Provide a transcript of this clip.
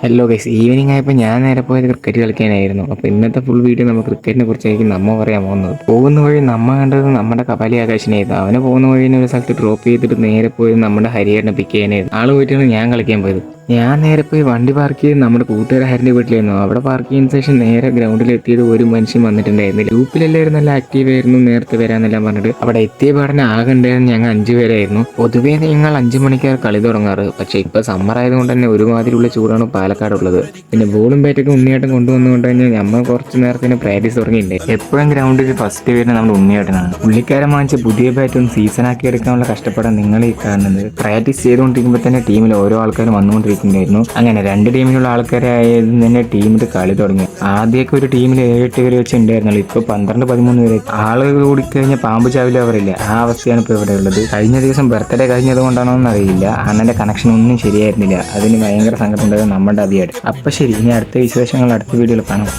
Hello guys, evening ആയപ്പോൾ ഞാൻ നേരെ പോയത് ക്രിക്കറ്റ് കളിക്കാനായിരുന്നു. അപ്പോൾ ഇന്നത്തെ ഫുൾ വീഡിയോ നമ്മൾ ക്രിക്കറ്റിനെ കുറിച്ചായിരിക്കും നമ്മ പറയാൻ പോകുന്നത്. പോകുന്ന വഴി നമ്മ കണ്ടത് നമ്മുടെ കപാലി ആകാശിനായിരുന്നു. അവനെ പോകുന്ന വഴി ഒരു സ്ഥലത്ത് ഡ്രോപ്പ് ചെയ്തിട്ട് നേരെ പോയി നമ്മുടെ ഹരിയേട്ടനെ പിക്ക് ചെയ്യാനായിരുന്നു. ആൾ പോയിട്ടാണ് ഞാൻ കളിക്കാൻ പോയത്. ഞാൻ നേരെ പോയി വണ്ടി പാർക്ക് ചെയ്ത് നമ്മുടെ കൂട്ടുകാരൻ്റെ വീട്ടിലായിരുന്നു. അവിടെ പാർക്ക് ചെയ്യുന്ന ശേഷം നേരെ ഗ്രൗണ്ടിൽ എത്തിയത് ഒരു മനുഷ്യൻ വന്നിട്ടുണ്ടായിരുന്നു. ഗ്രൂപ്പിലെല്ലാവരും നല്ല ആക്റ്റീവ് ആയിരുന്നു, നേരത്തെ വരാമെന്നെല്ലാം പറഞ്ഞിട്ട്. അവിടെ എത്തിയ പാടനെ ആകെ ഉണ്ടായിരുന്നു ഞങ്ങൾ 5 പേരായിരുന്നു. പൊതുവേ ഞങ്ങൾ 5 മണിക്കാണ് കളി തുടങ്ങാറ്. പക്ഷേ ഇപ്പോൾ സമ്മർ ആയതുകൊണ്ട് തന്നെ ഒരുമാതിരിയുള്ള ചൂടാണ് പാലക്കാടുള്ളത്. പിന്നെ ബോളും ബാറ്റൊക്കെ ഉണ്ണിയാട്ടം കൊണ്ടുവന്നുകൊണ്ട് തന്നെ നമ്മൾ കുറച്ച് നേരത്തിന് പ്രാക്ടീസ് തുടങ്ങിയിട്ടുണ്ട്. എപ്പോഴും ഗ്രൗണ്ടിൽ ഫസ്റ്റ് വരുന്നത് നമ്മുടെ ഉണ്ണിയാട്ടനാണ്. പുള്ളിക്കാരൻ വാങ്ങിച്ച പുതിയ ബാറ്റും സീസണാക്കി എടുക്കാനുള്ള കഷ്ടപ്പാടാണ് നിങ്ങൾ ഈ കാണുന്നത്. പ്രാക്ടീസ് ചെയ്തുകൊണ്ടിരിക്കുമ്പോൾ തന്നെ ടീമിൽ ഓരോ ആൾക്കാരും വന്നുകൊണ്ടിരിക്കുന്നുണ്ടായിരുന്നു. അങ്ങനെ 2 ടീമിലുള്ള ആൾക്കാരായതും തന്നെ ടീമിൽ കളി തുടങ്ങി. ആദ്യമൊക്കെ ഒരു ടീമിൽ 7-8 പേര് വെച്ച് ഉണ്ടായിരുന്നുള്ളൂ. ഇപ്പോൾ 12-13 പേര്. ആളുകൾ കൂടിക്കഴിഞ്ഞാൽ പാമ്പ് ചാവില്ല അവരില്ല. ആ അവസ്ഥയാണ് ഇപ്പോൾ ഇവിടെ ഉള്ളത്. കഴിഞ്ഞ ദിവസം ബർത്ത്ഡേ കഴിഞ്ഞത് കൊണ്ടാണോ എന്നറിയില്ല, അണ്ണന്റെ കണക്ഷൻ ഒന്നും ശരിയായിരുന്നില്ല. അതിന് ഭയങ്കര സങ്കടം ഉണ്ടായത് നമ്മുടെ അഭിയായിട്ട്. അപ്പൊ ശരി, ഇനി അടുത്ത വിശേഷങ്ങൾ അടുത്ത വീഡിയോയിൽ കാണാം.